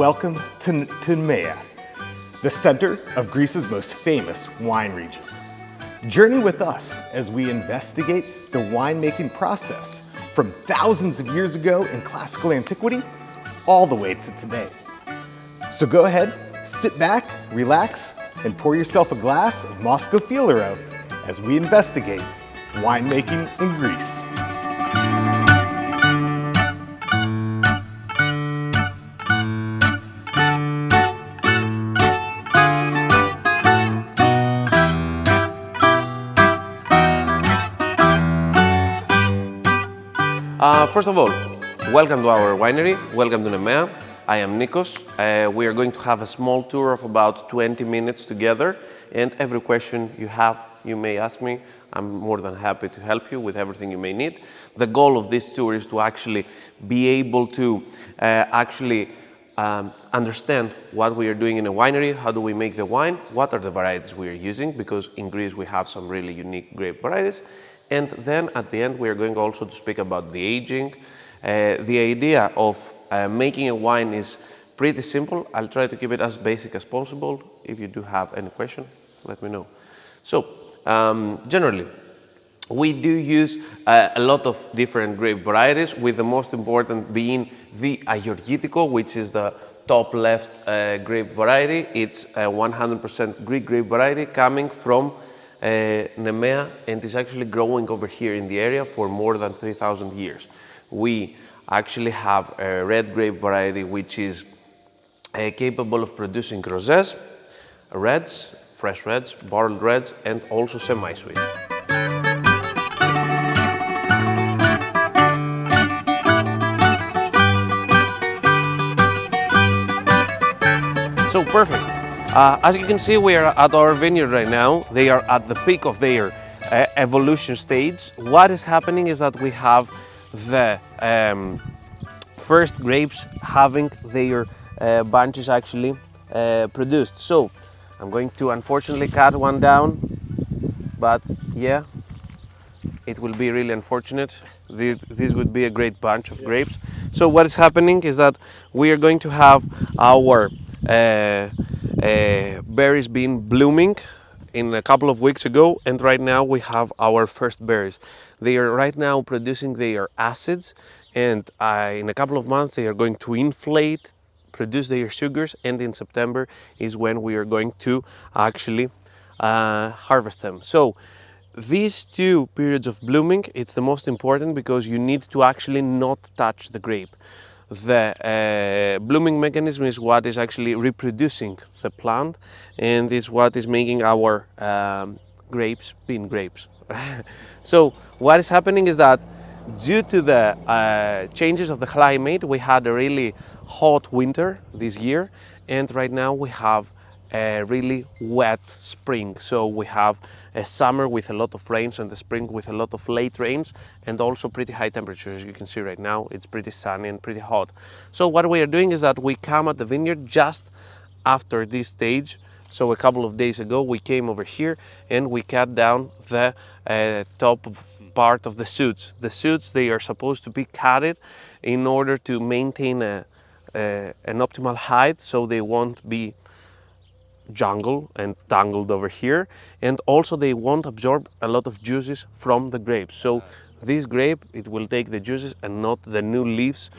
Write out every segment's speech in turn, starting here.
welcome to Nemea, the center of Greece's most famous wine region. Journey with us as we investigate the winemaking process from thousands of years ago in classical antiquity all the way to today. So go ahead, sit back, relax, and pour yourself a glass of Moscow Filero as we investigate winemaking in Greece. First of all, welcome to our winery, welcome to Nemea. I am Nikos. We are going to have a small tour of about 20 minutes together, and every question you have, you may ask me. I'm more than happy to help you with everything you may need. The goal of this tour is to actually be able to understand what we are doing in a winery, how do we make the wine, what are the varieties we are using, because in Greece we have some really unique grape varieties. And then at the end, we are going also to speak about the aging. The idea of making a wine is pretty simple. I'll try to keep it as basic as possible. If you do have any question, let me know. So, generally, we do use a lot of different grape varieties, with the most important being the Agorgitiko, which is the top left grape variety. It's a 100% Greek grape variety coming from Nemea, and is actually growing over here in the area for more than 3,000 years. We actually have a red grape variety which is capable of producing rosés, reds, fresh reds, barreled reds, and also semi-sweet. So perfect. As you can see, we are at our vineyard right now. They are at the peak of their evolution stage. What is happening is that we have the first grapes having their bunches actually produced. So I'm going to unfortunately cut one down, but yeah, it will be really unfortunate. This would be a great bunch of grapes. So what is happening is that we are going to have our berries being blooming in a couple of weeks ago, and right now we have our first berries. They are right now producing their acids, and in a couple of months they are going to inflate, produce their sugars, and in September is when we are going to actually harvest them. So these two periods of blooming, it's the most important because you need to actually not touch the grape. The blooming mechanism is what is actually reproducing the plant, and is what is making our grapes being grapes. So what is happening is that due to the changes of the climate, we had a really hot winter this year, and right now we have a really wet spring. So we have a summer with a lot of rains and a spring with a lot of late rains, and also pretty high temperatures. As you can see right now, it's pretty sunny and pretty hot. So what we are doing is that we come at the vineyard just after this stage. So a couple of days ago we came over here and we cut down the top part of the shoots. The shoots, they are supposed to be cutted in order to maintain an optimal height, so they won't be jungle and tangled over here, and also they won't absorb a lot of juices from the grapes. So this grape, it will take the juices and not the new leaves.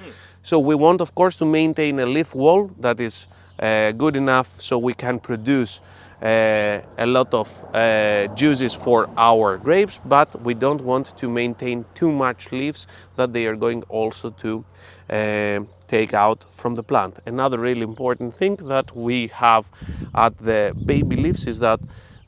So we want, of course, to maintain a leaf wall that is good enough so we can produce a lot of juices for our grapes, but we don't want to maintain too much leaves that they are going also to take out from the plant. Another really important thing that we have at the baby leaves is that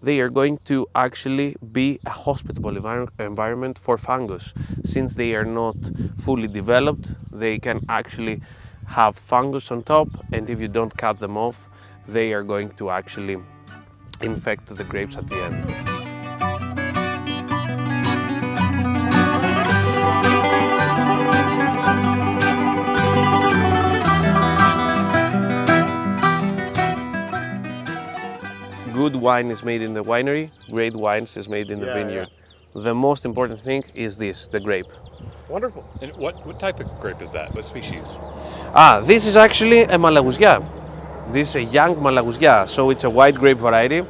they are going to actually be a hospitable environment for fungus. Since they are not fully developed, they can actually have fungus on top, and if you don't cut them off, they are going to actually infect the grapes at the end. Good wine is made in the winery, great wines is made in the vineyard. The most important thing is this, the grape. Wonderful. And what type of grape is that? What species? This is actually a Malaguzia. This is a young Malaguzia, so it's a white grape variety.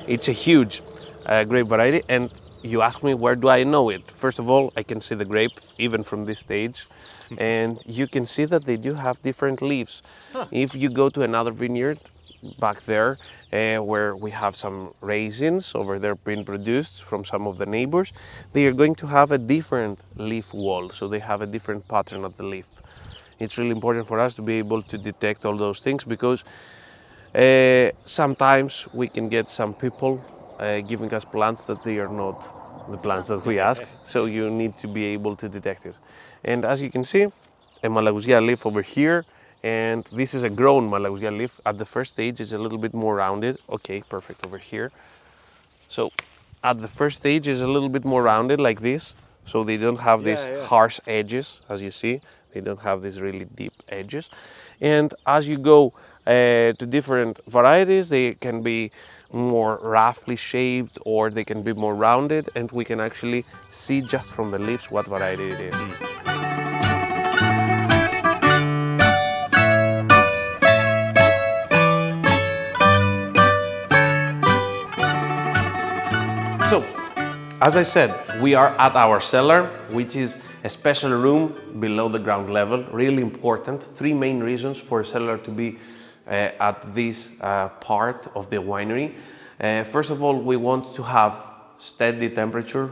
It's a huge grape variety, and you ask me where do I know it? First of all, I can see the grape even from this stage, and you can see that they do have different leaves. Huh. If you go to another vineyard back there, where we have some raisins over there being produced from some of the neighbors, they are going to have a different leaf wall, so they have a different pattern of the leaf. It's really important for us to be able to detect all those things because sometimes we can get some people giving us plants that they are not the plants that we ask, so you need to be able to detect it. And as you can see, a Malaguzia leaf over here, and this is a grown Malaguzia leaf. At the first stage, it's a little bit more rounded. Okay, perfect over here. So at the first stage is a little bit more rounded like this, so they don't have these Yeah. harsh edges, as you see. They don't have these really deep edges. And as you go to different varieties, they can be more roughly shaped or they can be more rounded, and we can actually see just from the leaves what variety it is. So, as I said, we are at our cellar, which is a special room below the ground level, really important. Three main reasons for a cellar to be at this part of the winery. First of all, we want to have steady temperature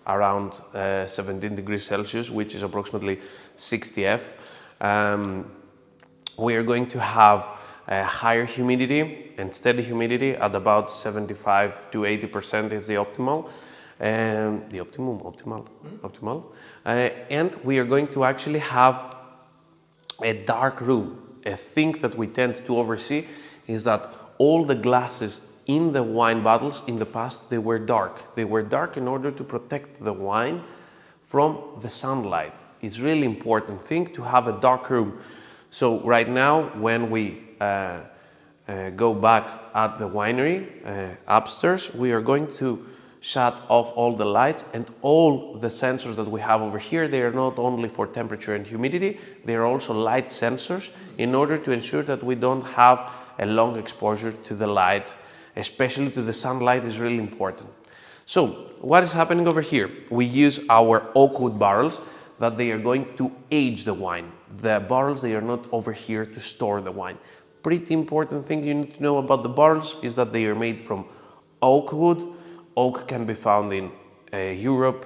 around 17 degrees Celsius, which is approximately 60 F. We are going to have higher humidity and steady humidity at about 75 to 80% is the optimal, and the optimal. And we are going to actually have a dark room. A thing that we tend to oversee is that all the glasses in the wine bottles in the past, they were dark. They were dark in order to protect the wine from the sunlight. It's really important thing to have a dark room. So right now, when we go back at the winery upstairs, we are going to shut off all the lights and all the sensors that we have over here. They are not only for temperature and humidity, they are also light sensors in order to ensure that we don't have a long exposure to the light, especially to the sunlight is really important. So what is happening over here? We use our oak wood barrels that they are going to age the wine. The barrels, they are not over here to store the wine. Pretty important thing you need to know about the barrels is that they are made from oak wood. Oak can be found in Europe.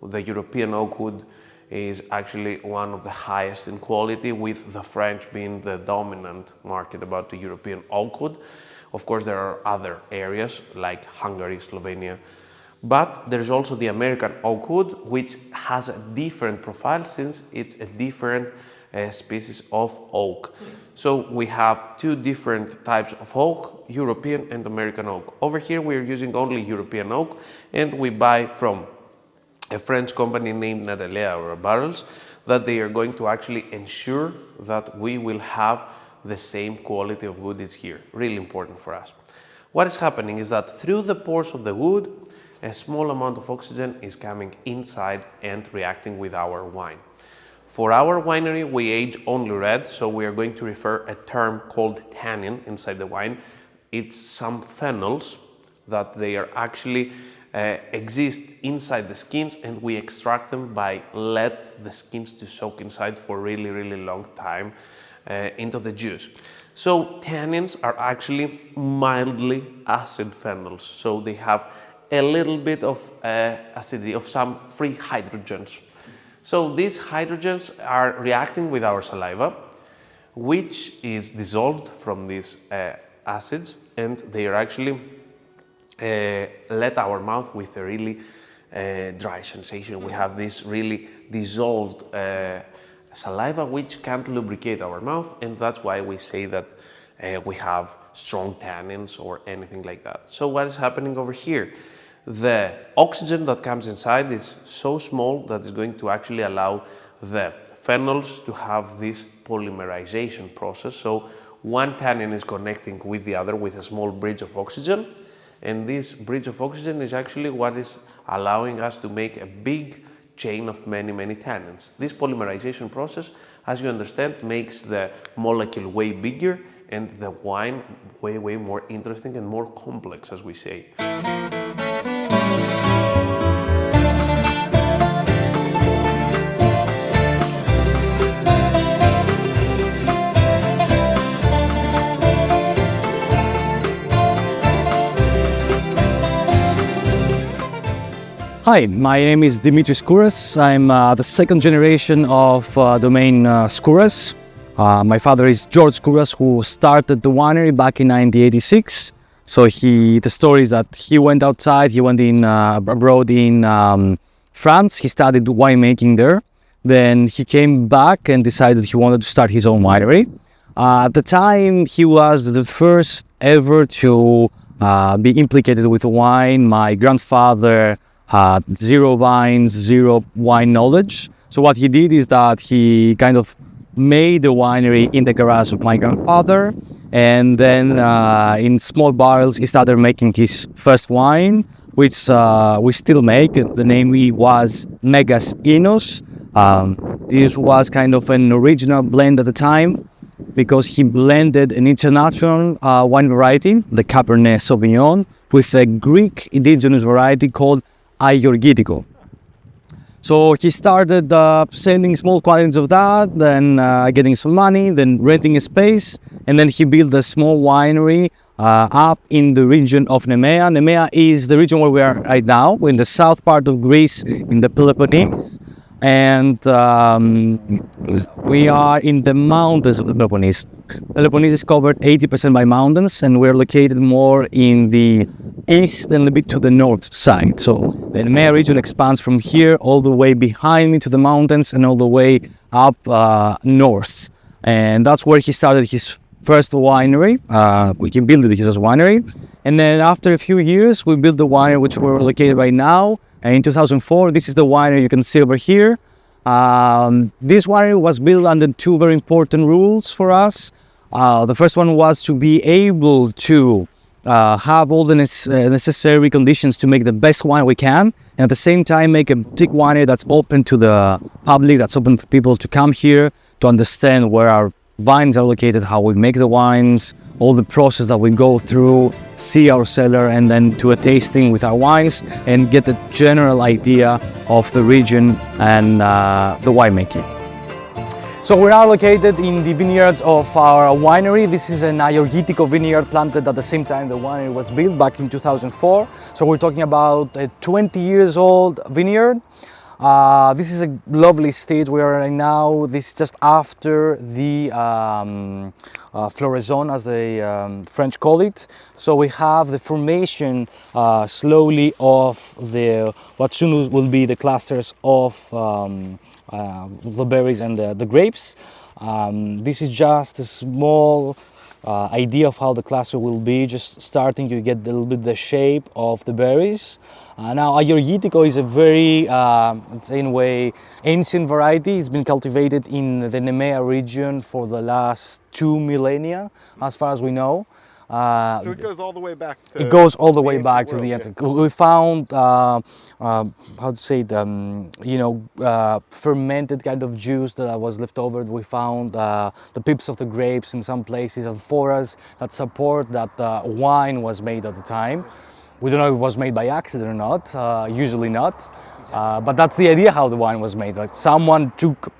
The European oak wood is actually one of the highest in quality, with the French being the dominant market about the European oak wood. Of course, there are other areas like Hungary, Slovenia, but there's also the American oak wood, which has a different profile since it's a different species of oak. So we have two different types of oak, European and American oak. Over here we are using only European oak, and we buy from a French company named Nathalie our barrels, that they are going to actually ensure that we will have the same quality of wood is here. Really important for us. What is happening is that through the pores of the wood, a small amount of oxygen is coming inside and reacting with our wine. For our winery, we age only red, so we are going to refer a term called tannin inside the wine. It's some phenols that they are actually exist inside the skins, and we extract them by let the skins to soak inside for really long time into the juice. So tannins are actually mildly acid phenols, so they have a little bit of acidity, of some free hydrogens. So these hydrogens are reacting with our saliva, which is dissolved from these acids, and they are actually let our mouth with a really dry sensation. We have this really dissolved saliva which can't lubricate our mouth, and that's why we say that we have strong tannins or anything like that. So what is happening over here? The oxygen that comes inside is so small that it's going to actually allow the phenols to have this polymerization process. So one tannin is connecting with the other with a small bridge of oxygen, and this bridge of oxygen is actually what is allowing us to make a big chain of many tannins. This polymerization process, as you understand, makes the molecule way bigger and the wine way more interesting and more complex, as we say. Hi, my name is Dimitris Skouras. I'm the second generation of domain Skouras. My father is George Skouras, who started the winery back in 1986. So the story is that he went outside, he went abroad in France, he studied winemaking there. Then he came back and decided he wanted to start his own winery. At the time, he was the first ever to be implicated with wine. My grandfather had zero vines, zero wine knowledge. So what he did is that he kind of made a winery in the garage of my grandfather, and then in small barrels he started making his first wine, which we still make. The name was Megas Enos. This was kind of an original blend at the time, because he blended an international wine variety, the Cabernet Sauvignon, with a Greek indigenous variety called Ayurgetico. So he started selling small quantities of that, then getting some money, then renting a space, and then he built a small winery up in the region of Nemea. Nemea is the region where we are right now. We're in the south part of Greece, in the Peloponnese, and we are in the mountains of the Peloponnese. Peloponnese is covered 80% by mountains, and we're located more in the east and a bit to the north side. So the Nemea region expands from here all the way behind me to the mountains and all the way up north. And that's where he started his first winery. We can build his winery. And then after a few years, we built the winery which we're located right now. And in 2004, this is the winery you can see over here. This winery was built under two very important rules for us. The first one was to be able to have all the necessary conditions to make the best wine we can, and at the same time make a boutique winery that's open to the public, that's open for people to come here to understand where our vines are located, how we make the wines, all the process that we go through, see our cellar, and then do a tasting with our wines and get a general idea of the region and the winemaking. So we are located in the vineyards of our winery. This is an Ayurgetico vineyard planted at the same time the winery was built back in 2004. So we're talking about a 20 years old vineyard. This is a lovely stage we are right now. This is just after the floraison, as the French call it. So we have the formation slowly of what soon will be the clusters of the berries and the grapes. This is just a small idea of how the cluster will be. Just starting, you get a little bit the shape of the berries. Now Ayurgetico is a very, in a way, ancient variety. It's been cultivated in the Nemea region for the last 2 millennia, as far as we know. So it goes all the way back to... It goes all the way ancient back to world, the yeah. ancient. We found, how to say, fermented kind of juice that was left over. We found the pips of the grapes in some places, amphoras that support that wine was made at the time. We don't know if it was made by accident or not, usually not. But that's the idea how the wine was made. Like someone took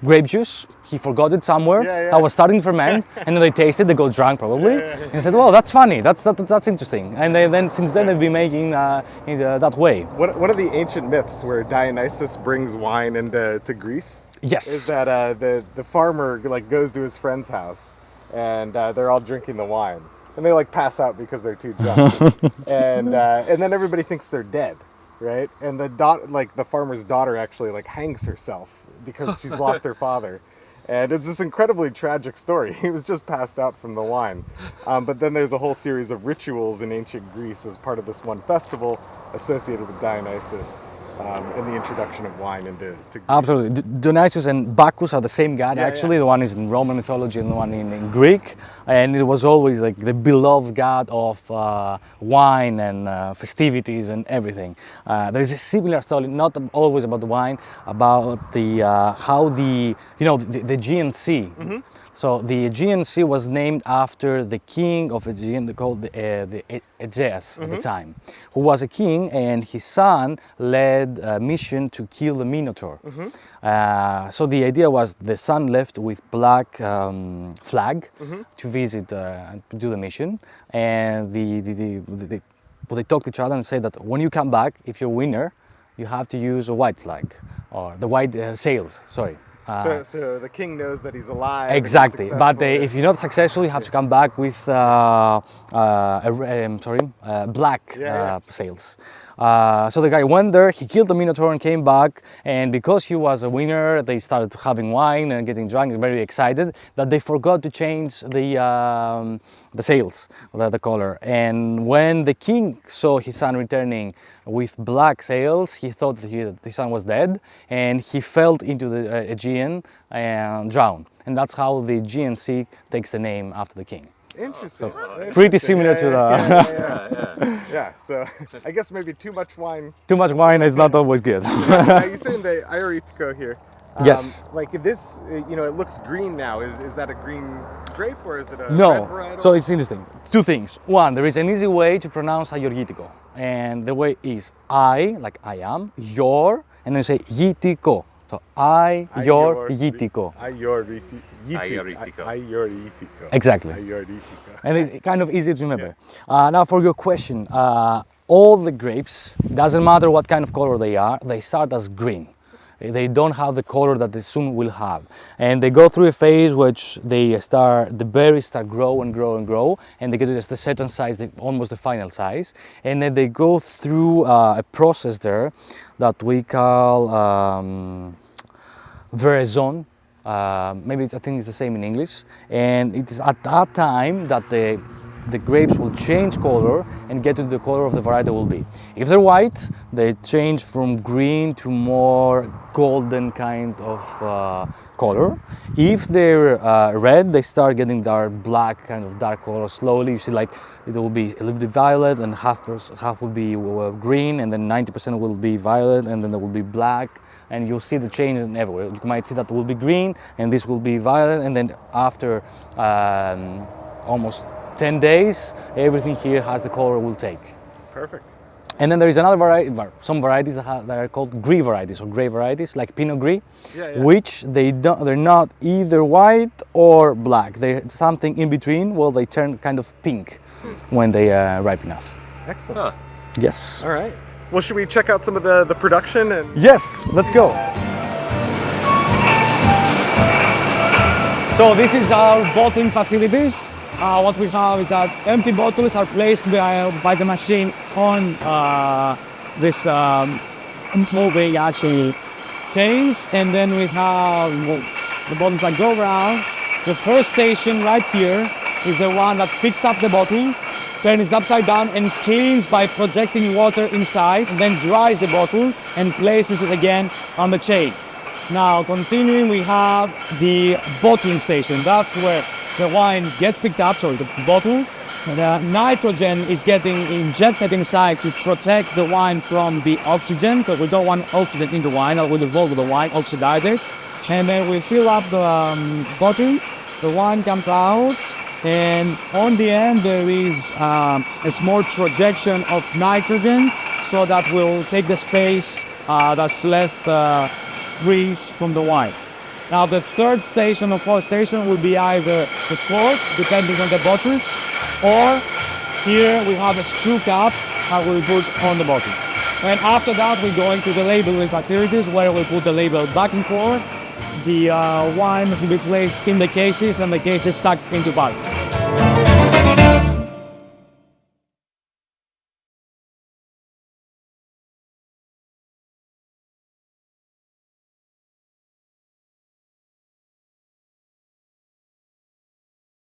grape juice, he forgot it somewhere, that was starting to ferment, and then they tasted, they got drunk probably, and said, well, that's funny, that's interesting. And then since then they've been making that way. One of the ancient myths where Dionysus brings wine into Greece Yes. is that the farmer goes to his friend's house, and they're all drinking the wine, and they pass out because they're too drunk, and then everybody thinks they're dead, right? And the farmer's daughter actually hangs herself because she's lost her father. And it's this incredibly tragic story. He was just passed out from the wine. But then there's a whole series of rituals in ancient Greece as part of this one festival associated with Dionysus. in the introduction of wine into Greece. Absolutely. Dionysus and Bacchus are the same god, Yeah, actually. yeah. The one is in Roman mythology and the one in Greek. And it was always like the beloved god of wine and festivities and everything. There is a similar story, not always about the wine, about the how the Aegean Sea. So the Aegean Sea was named after the king of Aegean, called the Aegeus at the time, who was a king, and his son led a mission to kill the Minotaur. So the idea was the son left with black flag to visit and do the mission, and they talked to each other and said that when you come back, if you're winner, you have to use a white flag or the white sails. Sorry. So the king knows that he's alive. Exactly, And he's but successful. if you're not successful, you have to come back with black Yeah. sails. So the guy went there, he killed the Minotaur and came back, and because he was a winner, they started having wine and getting drunk and very excited that they forgot to change the sails, the color. And when the king saw his son returning with black sails, he thought that his son was dead, and he fell into the Aegean and drowned. And that's how the Aegean Sea takes the name after the king. Interesting. Pretty similar to the... Yeah, so I guess maybe too much wine. Too much wine is not always good. Now you're saying the Ioritico here. Yes. Like this, it looks green now. Is that a green grape or is it a red No, varietal? so it's interesting. Two things. One, there is an easy way to pronounce Ioritico, and the way is I, like I am, your, and then say Yitiko. So Ioritico. Ioritico. Exactly. Ioritico. And it's kind of easy to remember. Now for your question, all the grapes, doesn't matter what kind of color they are, they start as green. They don't have the color that they soon will have. And they go through a phase which the berries start grow and grow and grow, and they get to just a certain size, almost the final size. And then they go through a process there that we call veraison. Maybe I think it's the same in English. And it is at that time that the grapes will change color and get to the color of the variety will be. If they're white, they change from green to more golden kind of color. If they're red, they start getting dark black, kind of dark color slowly. You see, like it will be a little bit violet, and half will be green, and then 90% will be violet, and then there will be black. And you'll see the change in everywhere. You might see that will be green, and this will be violet, and then after almost 10 days, everything here has the color it will take. Perfect. And then there is another variety, some varieties that are called gris varieties or gray varieties, like Pinot Gris, which they're not either white or black. They're something in between. Well, they turn kind of pink when they are ripe enough. Excellent. Yes. All right. Well, should we check out some of the production? And Yes, let's go. So this is our bottling facilities. What we have is that empty bottles are placed by the machine on this moving actually chains, and then we have the bottles that go around. The first station right here is the one that picks up the bottle, turns it upside down and cleans by projecting water inside, and then dries the bottle and places it again on the chain. Now continuing, we have the bottling station. That's where the wine gets picked up, so the bottle. The nitrogen is getting injected inside to protect the wine from the oxygen, because we don't want oxygen in the wine, or will evolve with the wine, oxidize it. And then we fill up the bottle, the wine comes out, and on the end there is a small projection of nitrogen, so that will take the space that's left free from the wine. Now the third station or fourth station will be either the cork, depending on the bottles, or here we have a screw cap that we'll put on the bottle. And after that we go into the labeling facilities, where we put the label back and forth. The wine will be placed in the cases, and the cases stuck into barrels.